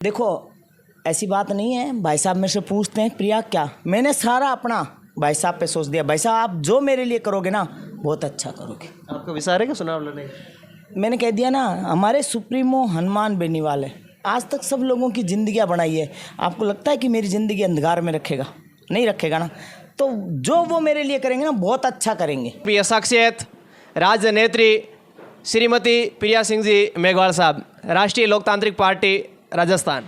देखो ऐसी बात नहीं है। भाई साहब मेरे से पूछते हैं प्रिया क्या, मैंने सारा अपना भाई साहब पे सोच दिया। भाई साहब आप जो मेरे लिए करोगे ना बहुत अच्छा करोगे। आपका विचार है कि चुनाव लड़ने का? मैंने कह दिया ना, हमारे सुप्रीमो हनुमान बेनीवाल है। आज तक सब लोगों की ज़िंदगियाँ बनाई है। आपको लगता है कि मेरी ज़िंदगी अंधकार में रखेगा? नहीं रखेगा ना। तो जो वो मेरे लिए करेंगे ना बहुत अच्छा करेंगे। प्रिय शख्सियत राजनेत्री श्रीमती प्रिया सिंह जी मेघवाल साहब, राष्ट्रीय लोकतांत्रिक पार्टी राजस्थान।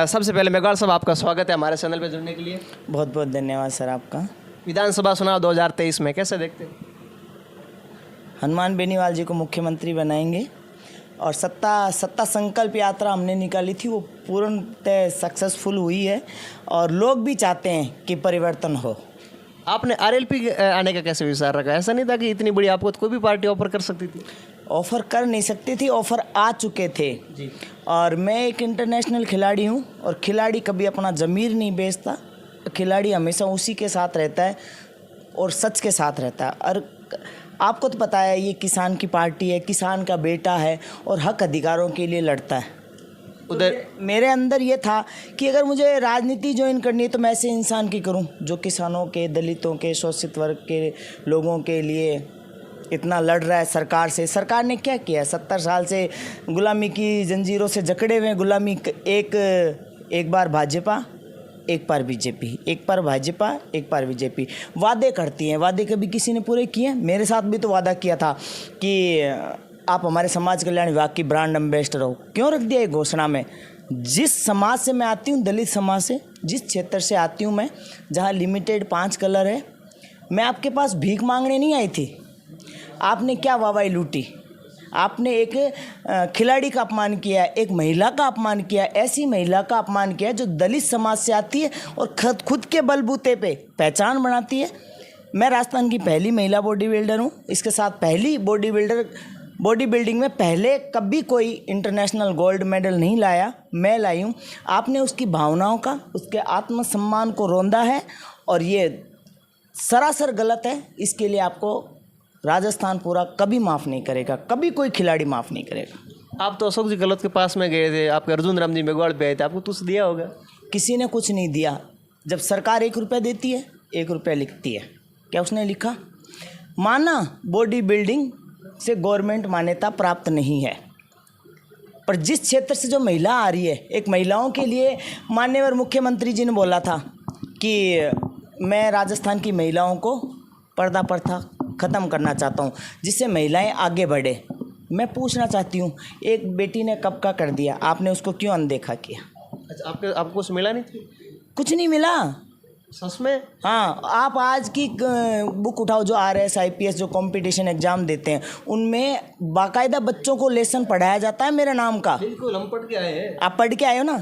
सबसे पहले मेघवाल साहब आपका स्वागत है हमारे चैनल पर जुड़ने के लिए। बहुत बहुत धन्यवाद सर आपका। विधानसभा चुनाव 2023 में कैसे देखते हैं? हनुमान बेनीवाल जी को मुख्यमंत्री बनाएंगे और सत्ता संकल्प यात्रा हमने निकाली थी वो पूर्णतः सक्सेसफुल हुई है और लोग भी चाहते हैं कि परिवर्तन हो। आपने आरएलपी आने का कैसे विचार रखा? ऐसा नहीं था कि इतनी बड़ी आपको कोई भी पार्टी ऑफर कर सकती थी? ऑफ़र कर नहीं सकती थी, ऑफ़र आ चुके थे जी। और मैं एक इंटरनेशनल खिलाड़ी हूँ और खिलाड़ी कभी अपना ज़मीर नहीं बेचता। खिलाड़ी हमेशा उसी के साथ रहता है और सच के साथ रहता है। और आपको तो पता है ये किसान की पार्टी है, किसान का बेटा है और हक अधिकारों के लिए लड़ता है। उधर मेरे अंदर ये था कि अगर मुझे राजनीति ज्वाइन करनी है तो मैं ऐसे इंसान की करूं जो किसानों के, दलितों के, शोषित वर्ग के लोगों के लिए इतना लड़ रहा है सरकार से। सरकार ने क्या किया? 70 साल से गुलामी की जंजीरों से जकड़े हुए गुलामी। एक बार भाजपा, एक बार बीजेपी, एक बार भाजपा, एक बार बीजेपी। वादे करती हैं, वादे कभी किसी ने पूरे किए? मेरे साथ भी तो वादा किया था कि आप हमारे समाज कल्याण विभाग की ब्रांड एम्बेसडर हो। क्यों रख दिया ये घोषणा में? जिस समाज से मैं आती हूँ, दलित समाज से, जिस क्षेत्र से आती हूँ मैं, जहाँ लिमिटेड 5 कलर है, मैं आपके पास भीख मांगने नहीं आई थी। आपने क्या वाहवाही लूटी? आपने एक खिलाड़ी का अपमान किया, एक महिला का अपमान किया, ऐसी महिला का अपमान किया जो दलित समाज से आती है और खुद के बलबूते पे पहचान बनाती है। मैं राजस्थान की पहली महिला बॉडी बिल्डर हूँ। इसके साथ पहली बॉडी बिल्डिंग में पहले कभी कोई इंटरनेशनल गोल्ड मेडल नहीं लाया, मैं लाई हूँ। आपने उसकी भावनाओं का, उसके आत्मसम्मान को रौंदा है और ये सरासर गलत है। इसके लिए आपको राजस्थान पूरा कभी माफ़ नहीं करेगा, कभी कोई खिलाड़ी माफ़ नहीं करेगा। आप तो अशोक जी गहलोत के पास में गए थे, आपके अर्जुन राम जी मेघवाल पे आए थे, आपको कुछ दिया होगा? किसी ने कुछ नहीं दिया। जब सरकार 1 रुपया देती है, 1 रुपया लिखती है। क्या उसने लिखा? माना बॉडी बिल्डिंग से गवर्नमेंट मान्यता प्राप्त नहीं है, पर जिस क्षेत्र से जो महिला आ रही है, एक महिलाओं के लिए मान्यवर मुख्यमंत्री जी ने बोला था कि मैं राजस्थान की महिलाओं को पर्दा प्रथा ख़त्म करना चाहता हूँ जिससे महिलाएं आगे बढ़े। मैं पूछना चाहती हूँ, एक बेटी ने कब का कर दिया, आपने उसको क्यों अनदेखा किया? अच्छा, आपको कुछ मिला नहीं थी? कुछ नहीं मिला सच में? हाँ, आप आज की बुक उठाओ जो RS IPS जो कंपटीशन एग्ज़ाम देते हैं उनमें बाकायदा बच्चों को लेसन पढ़ाया जाता है मेरे नाम का। बिल्कुल, हम पढ़ के आए हैं। आप पढ़ के आए हो ना?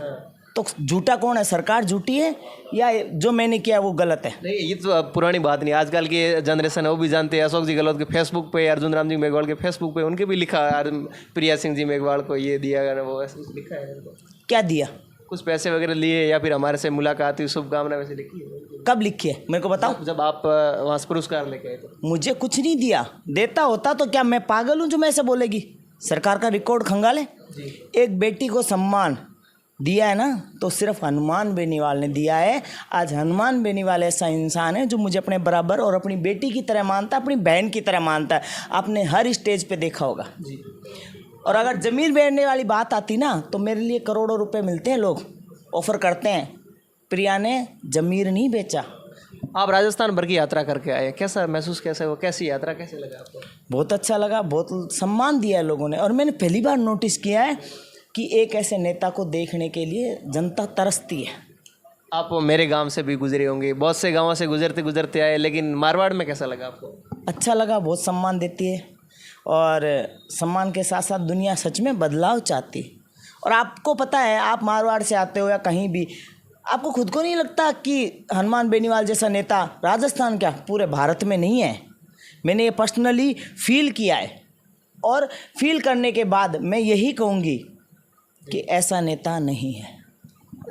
तो झूठा कौन है? सरकार झूठी है या जो मैंने किया वो गलत है? नहीं, ये तो पुरानी बात नहीं, आजकल की जनरेशन है वो भी जानते हैं। अशोक जी गहलोत के फेसबुक पे, अर्जुन राम जी मेघवाल के फेसबुक पे उनके भी लिखा है प्रिया सिंह जी मेघवाल को ये दिया, वो ऐसे कुछ लिखा है। क्या दिया? कुछ कुछ पैसे वगैरह लिए या फिर हमारे से मुलाकात हुई, शुभकामना वैसे लिखी है? कब लिखी है मेरे को बताओ। जब आप वहाँ से पुरस्कार लेके आए थे। मुझे कुछ नहीं दिया। देता होता तो क्या मैं पागल हूँ जो मैं ऐसे बोलेगी? सरकार का रिकॉर्ड खंगाले। एक बेटी को सम्मान दिया है ना तो सिर्फ हनुमान बेनीवाल ने दिया है। आज हनुमान बेनीवाल ऐसा इंसान है जो मुझे अपने बराबर और अपनी बेटी की तरह मानता है, अपनी बहन की तरह मानता है। आपने हर स्टेज पे देखा होगा जी। और अगर ज़मीर बेचने वाली बात आती ना तो मेरे लिए करोड़ों रुपए मिलते हैं, लोग ऑफ़र करते हैं। प्रिया ने ज़मीर नहीं बेचा। आप राजस्थान भर की यात्रा करके आए, कैसा महसूस, कैसे वो, कैसी यात्रा कैसे लगा आपको? बहुत अच्छा लगा, बहुत सम्मान दिया है लोगों ने। और मैंने पहली बार नोटिस किया है कि एक ऐसे नेता को देखने के लिए जनता तरसती है। आप मेरे गांव से भी गुजरे होंगे, बहुत से गांवों से गुजरते गुजरते आए, लेकिन मारवाड़ में कैसा लगा आपको? अच्छा लगा, बहुत सम्मान देती है और सम्मान के साथ साथ दुनिया सच में बदलाव चाहती है। और आपको पता है, आप मारवाड़ से आते हो या कहीं भी, आपको खुद को नहीं लगता कि हनुमान बेनीवाल जैसा नेता राजस्थान क्या पूरे भारत में नहीं है? मैंने ये पर्सनली फील किया है और फील करने के बाद मैं यही कहूँगी कि ऐसा नेता नहीं है।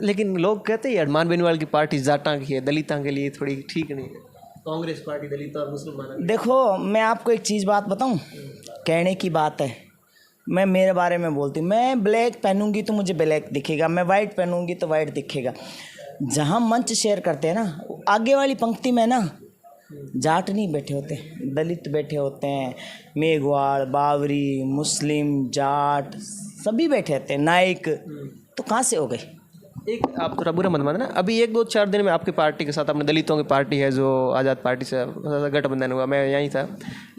लेकिन लोग कहते हैं हनुमान बेनीवाल की पार्टी जाटा की है, दलितों के लिए थोड़ी ठीक नहीं है। कांग्रेस पार्टी दलित और मुसलमान। देखो मैं आपको एक बात बताऊं, कहने की बात है, मैं मेरे बारे में बोलती हूँ, मैं ब्लैक पहनूंगी तो मुझे ब्लैक दिखेगा, मैं वाइट पहनूंगी तो वाइट दिखेगा। जहाँ मंच शेयर करते हैं ना, आगे वाली पंक्ति में ना जाट नहीं बैठे होते, दलित बैठे होते हैं, मेघवाड़, बावरी, मुस्लिम, जाट सभी बैठे होते हैं, नाइक। तो कहाँ से हो गए? एक आप थोड़ा बुरा मत मानना, अभी 1-2-4 दिन में आपकी पार्टी के साथ अपने दलितों की पार्टी है जो आज़ाद पार्टी से गठबंधन हुआ, मैं यहीं था,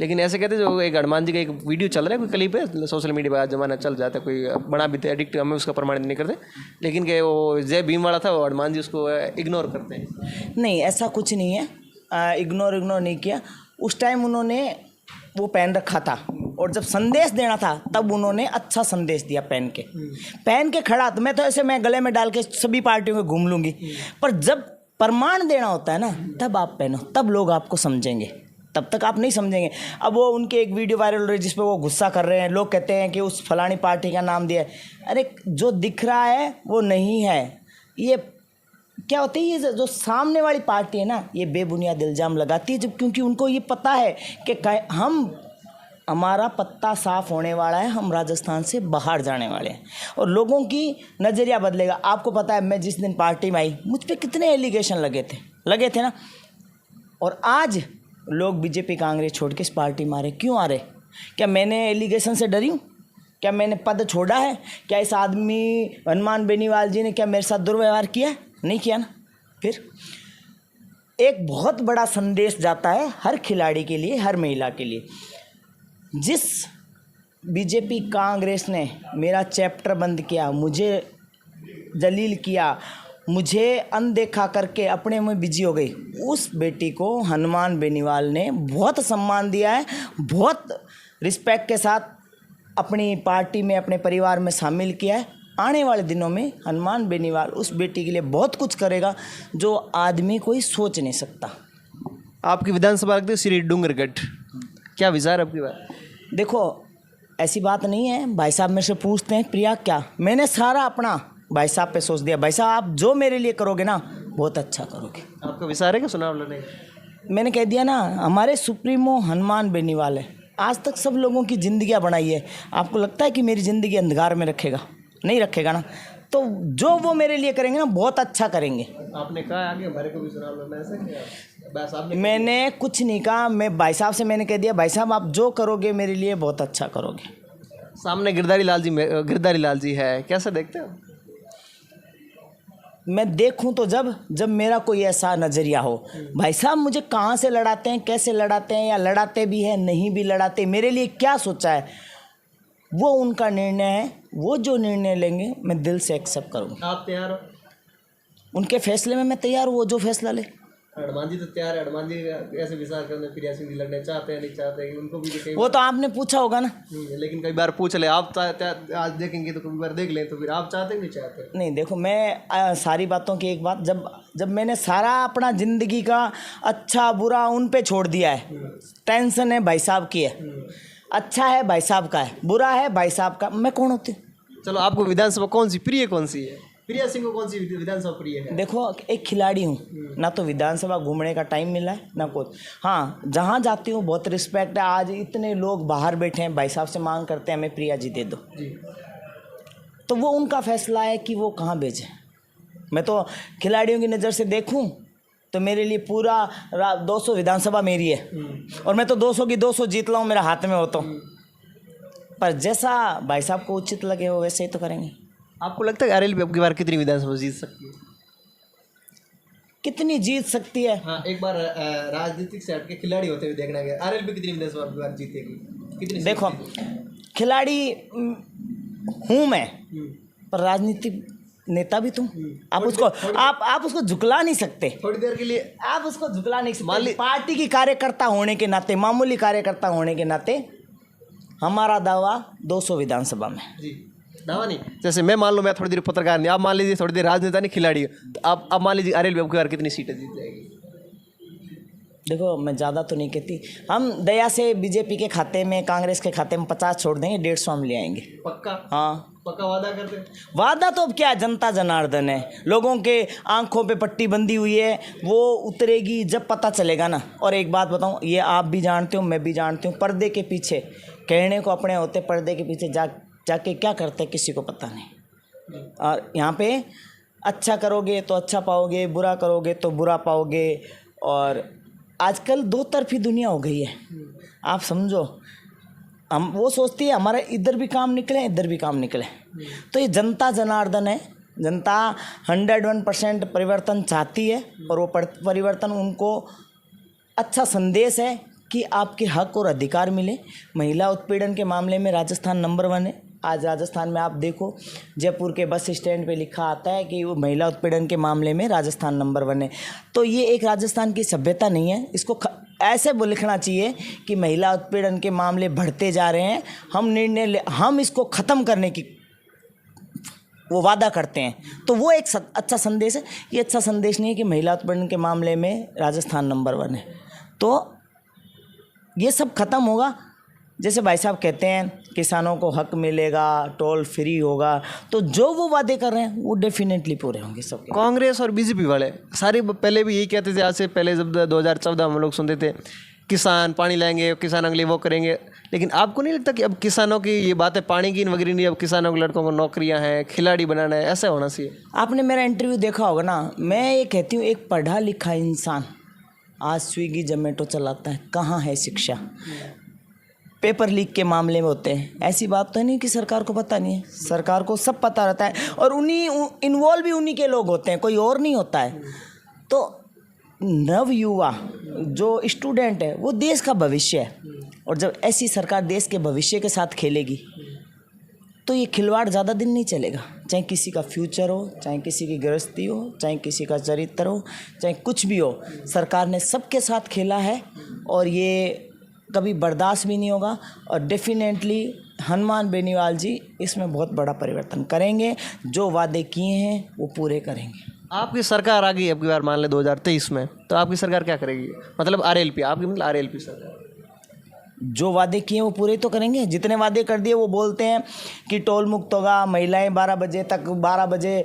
लेकिन ऐसे कहते जो एक हनुमान जी का एक वीडियो चल रहा है, कोई क्लिप है सोशल मीडिया पर, जमाना चल जाता है, कोई बना भी थे एडिक्ट, हमें उसका प्रमाणित नहीं करते, लेकिन कि वो जय भीम वाला था, वो हनुमान जी उसको इग्नोर करते हैं। नहीं, ऐसा कुछ नहीं है, इग्नोर नहीं किया। उस टाइम उन्होंने वो पहन रखा था, और जब संदेश देना था तब उन्होंने अच्छा संदेश दिया पहन के खड़ा। तो मैं तो ऐसे मैं गले में डाल के सभी पार्टियों में घूम लूँगी, पर जब प्रमाण देना होता है ना, तब आप पहनो, तब लोग आपको समझेंगे, तब तक आप नहीं समझेंगे। अब वो उनके एक वीडियो वायरल हो रही है जिस पे वो गुस्सा कर रहे हैं, लोग कहते हैं कि उस फलानी पार्टी का नाम दिया है। अरे जो दिख रहा है वो नहीं है, ये क्या होता है, ये जो सामने वाली पार्टी है ना, ये बेबुनियाद इल्ज़ाम लगाती है, जब क्योंकि उनको ये पता है कि हमारा पत्ता साफ होने वाला है, हम राजस्थान से बाहर जाने वाले हैं और लोगों की नज़रिया बदलेगा। आपको पता है मैं जिस दिन पार्टी में आई, मुझ पे कितने एलिगेशन लगे थे ना, और आज लोग बीजेपी कांग्रेस छोड़ के इस पार्टी में आ रहे। क्यों आ रहे? क्या मैंने एलिगेशन से डरी हूँ? क्या मैंने पद छोड़ा है? क्या इस आदमी हनुमान बेनीवाल जी ने क्या मेरे साथ दुर्व्यवहार किया है? नहीं किया ना। फिर एक बहुत बड़ा संदेश जाता है हर खिलाड़ी के लिए, हर महिला के लिए। जिस बीजेपी कांग्रेस ने मेरा चैप्टर बंद किया, मुझे जलील किया, मुझे अनदेखा करके अपने में बिजी हो गई, उस बेटी को हनुमान बेनीवाल ने बहुत सम्मान दिया है, बहुत रिस्पेक्ट के साथ अपनी पार्टी में, अपने परिवार में शामिल किया है। आने वाले दिनों में हनुमान बेनीवाल उस बेटी के लिए बहुत कुछ करेगा जो आदमी कोई सोच नहीं सकता। आपकी विधानसभा रखते श्री डूंगरगढ़, क्या विचार आपकी बात? देखो, ऐसी बात नहीं है। भाई साहब मेरे से पूछते हैं प्रिया क्या, मैंने सारा अपना भाई साहब पे सोच दिया। भाई साहब आप जो मेरे लिए करोगे ना, बहुत अच्छा करोगे। आपका विचार है क्या चुनाव लड़ने? मैंने कह दिया ना, हमारे सुप्रीमो हनुमान बेनीवाल है। आज तक सब लोगों की ज़िंदगियाँ बनाई है। आपको लगता है कि मेरी ज़िंदगी अंधकार में रखेगा? नहीं रखेगा ना। तो जो वो मेरे लिए करेंगे ना, बहुत अच्छा करेंगे। आपने कहा आगे हमारे को भी चुनाव लड़ना है, ऐसा क्या? मैंने कुछ नहीं कहा। मैं भाई साहब से मैंने कह दिया, भाई साहब आप जो करोगे मेरे लिए बहुत अच्छा करोगे। सामने गिरधारी लाल जी है, कैसे देखते हो? मैं देखूं तो जब मेरा कोई ऐसा नज़रिया हो। भाई साहब मुझे कहाँ से लड़ाते हैं, कैसे लड़ाते हैं, या लड़ाते भी हैं नहीं भी लड़ाते, मेरे लिए क्या सोचा है वो उनका निर्णय है। वो जो निर्णय लेंगे मैं दिल से एक्सेप्ट करूँगा। आप तैयार हो? उनके फैसले में मैं तैयार हूँ, वो जो फैसला ले। हनुमान जी तो तैयार है। हनुमान जी ऐसे विचार करने प्रिया सिंह जी लड़ने चाहते हैं नहीं चाहते हैं, उनको भी कई वो तो आपने पूछा होगा ना। लेकिन कई बार पूछ ले आप, आज देखेंगे तो कई बार देख लें, तो फिर आप चाहते हैं नहीं चाहते? नहीं देखो, मैं सारी बातों की एक बात, जब मैंने सारा अपना ज़िंदगी का अच्छा बुरा उन पे छोड़ दिया है। टेंशन है भाई साहब की है, अच्छा है भाई साहब का है, बुरा है भाई साहब का, मैं कौन होती हूँ? चलो, आपको विधानसभा कौन सी प्रिय कौन सी है? प्रिया सिंह को कौन सी विधानसभा प्रिय है? देखो, एक खिलाड़ी हूँ ना, तो विधानसभा घूमने का टाइम मिला है ना कुछ। हाँ, जहाँ जाती हूँ बहुत रिस्पेक्ट है। आज इतने लोग बाहर बैठे हैं, भाई साहब से मांग करते हैं हमें प्रिया जी दे दो जी। तो वो उनका फैसला है कि वो कहाँ भेजें। मैं तो खिलाड़ियों की नज़र से देखूँ तो मेरे लिए पूरा 200 विधानसभा मेरी है, और मैं तो 200 की 200 जीत लाऊँ, मेरा हाथ में हो तो। पर जैसा भाई साहब को उचित लगे वो वैसे ही तो करेंगे। आपको लगता है आरएलपी अब की बार कितनी विधानसभा जीत सकती है? कितनी जीत सकती है? हाँ, एक बार राजनीतिक से हटके खिलाड़ी होते हुए देखना गया, आरएलपी कितनी विधानसभा अब की बार जीतेगी? कितनी? देखो, खिलाड़ी हूँ मैं, पर राजनीतिक नेता भी तुम। आप उसको झुकला नहीं सकते। थोड़ी देर के लिए आप उसको झुकला नहीं सकते। पार्टी की कार्यकर्ता होने के नाते, मामूली कार्यकर्ता होने के नाते हमारा दावा 200 विधानसभा में जी। दावा नहीं, जैसे मैं मान लो, मैं थोड़ी देर पत्रकार नहीं, आप मान लीजिए थोड़ी देर राजनेता नहीं खिलाड़ी, तो आप मान लीजिए आरएलपी अब की बार कितनी सीटें जीत जाएगी? देखो, मैं ज़्यादा तो नहीं कहती। हम दया से बीजेपी के खाते में, कांग्रेस के खाते में 50 छोड़ देंगे, 150 हम ले आएंगे। पक्का? हाँ पक्का वादा करते हैं? वादा तो अब क्या, जनता जनार्दन है, लोगों के आंखों पे पट्टी बंधी हुई है, वो उतरेगी जब पता चलेगा ना। और एक बात बताऊं, ये आप भी जानते हो, मैं भी जानती हूँ, पर्दे के पीछे कहने को अपने होते, पर्दे के पीछे जा जाके क्या करते हैं किसी को पता नहीं। और यहाँ पे अच्छा करोगे तो अच्छा पाओगे, बुरा करोगे तो बुरा पाओगे। और आजकल दो तरफी दुनिया हो गई है, आप समझो। हम वो सोचती है हमारा इधर भी काम निकले इधर भी काम निकले। तो ये जनता जनार्दन है, जनता 101% परिवर्तन चाहती है और वो परिवर्तन उनको अच्छा संदेश है कि आपके हक और अधिकार मिले। महिला उत्पीड़न के मामले में राजस्थान नंबर 1 है। आज राजस्थान में आप देखो, जयपुर के बस स्टैंड पे लिखा आता है कि वो महिला उत्पीड़न के मामले में राजस्थान नंबर 1 है। तो ये एक राजस्थान की सभ्यता नहीं है, इसको ऐसे लिखना चाहिए कि महिला उत्पीड़न के मामले बढ़ते जा रहे हैं, हम इसको ख़त्म करने की वो वादा करते हैं। तो वो एक अच्छा संदेश है। ये अच्छा संदेश नहीं है कि महिला उत्पीड़न के मामले में राजस्थान नंबर 1 है। तो ये सब ख़त्म होगा। जैसे भाई साहब कहते हैं किसानों को हक मिलेगा, टोल फ्री होगा, तो जो वो वादे कर रहे हैं वो डेफिनेटली पूरे होंगे सब। कांग्रेस और बीजेपी वाले सारे पहले भी यही कहते थे, आज से पहले जब 2014 हम लोग सुनते थे किसान पानी लाएंगे, किसान अगले वो करेंगे। लेकिन आपको नहीं लगता कि अब किसानों की ये बातें पानी की वगैरह नहीं, अब किसानों के लड़कों को नौकरियां हैं, खिलाड़ी बनाना है, ऐसा होना चाहिए? आपने मेरा इंटरव्यू देखा होगा ना, मैं ये कहती हूँ एक पढ़ा लिखा इंसान आज स्विगी जोमेटो चलाता है, कहाँ है शिक्षा? पेपर लीक के मामले में होते हैं, ऐसी बात तो नहीं कि सरकार को पता नहीं है, सरकार को सब पता रहता है और इन्वॉल्व भी उन्हीं के लोग होते हैं, कोई और नहीं होता है। तो नव युवा जो स्टूडेंट है वो देश का भविष्य है, और जब ऐसी सरकार देश के भविष्य के साथ खेलेगी तो ये खिलवाड़ ज़्यादा दिन नहीं चलेगा। चाहे किसी का फ्यूचर हो, चाहे किसी की गृहस्थी हो, चाहे किसी का चरित्र हो, चाहे कुछ भी हो, सरकार ने सबके साथ खेला है और ये कभी बर्दाश्त भी नहीं होगा। और डेफिनेटली हनुमान बेनीवाल जी इसमें बहुत बड़ा परिवर्तन करेंगे, जो वादे किए हैं वो पूरे करेंगे। आपकी सरकार आ गई अब की बार, मान लें 2023 में, तो आपकी सरकार क्या करेगी? मतलब आरएलपी, आपकी मतलब आरएलपी सरकार जो वादे किए वो पूरे तो करेंगे। जितने वादे कर दिए, वो बोलते हैं कि टोल मुक्त होगा, महिलाएं 12 बजे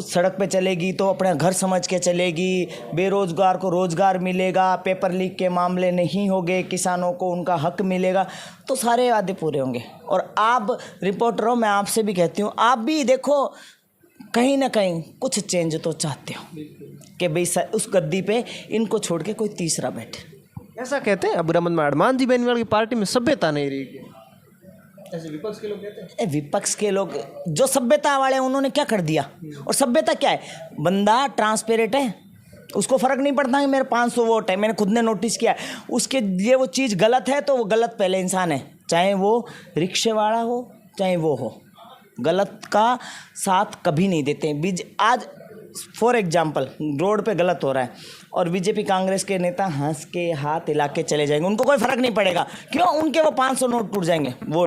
सड़क पे चलेगी तो अपने घर समझ के चलेगी, बेरोजगार को रोजगार मिलेगा, पेपर लीक के मामले नहीं होंगे, किसानों को उनका हक मिलेगा। तो सारे वादे पूरे होंगे। और आप रिपोर्टर हो, मैं आपसे भी कहती हूँ, आप भी देखो कहीं ना कहीं कुछ चेंज तो चाहते हो कि भाई उस गद्दी पे इनको छोड़ के कोई तीसरा बैठे। ऐसा कहते हैं। अब बुरा मत मानो, हनुमान जी बेनीवाल की पार्टी में सभ्यता नहीं रही है, ऐसे विपक्ष के लोग कहते हैं। विपक्ष के लोग जो सभ्यता वाले हैं उन्होंने क्या कर दिया? और सभ्यता क्या है? बंदा ट्रांसपेरेंट है, उसको फ़र्क नहीं पड़ता कि मेरे 500 वोट है, मैंने खुद ने नोटिस किया, उसके लिए वो चीज़ गलत है तो वो गलत पहले इंसान है, चाहे वो रिक्शे वाला हो चाहे वो हो, गलत का साथ कभी नहीं देते। आज फॉर एग्जाम्पल रोड पे गलत हो रहा है और बीजेपी कांग्रेस के नेता हंस के हाथ हिला के चले जाएंगे, उनको कोई फ़र्क नहीं पड़ेगा। क्यों? उनके वो 500 नोट टूट जाएंगे, वो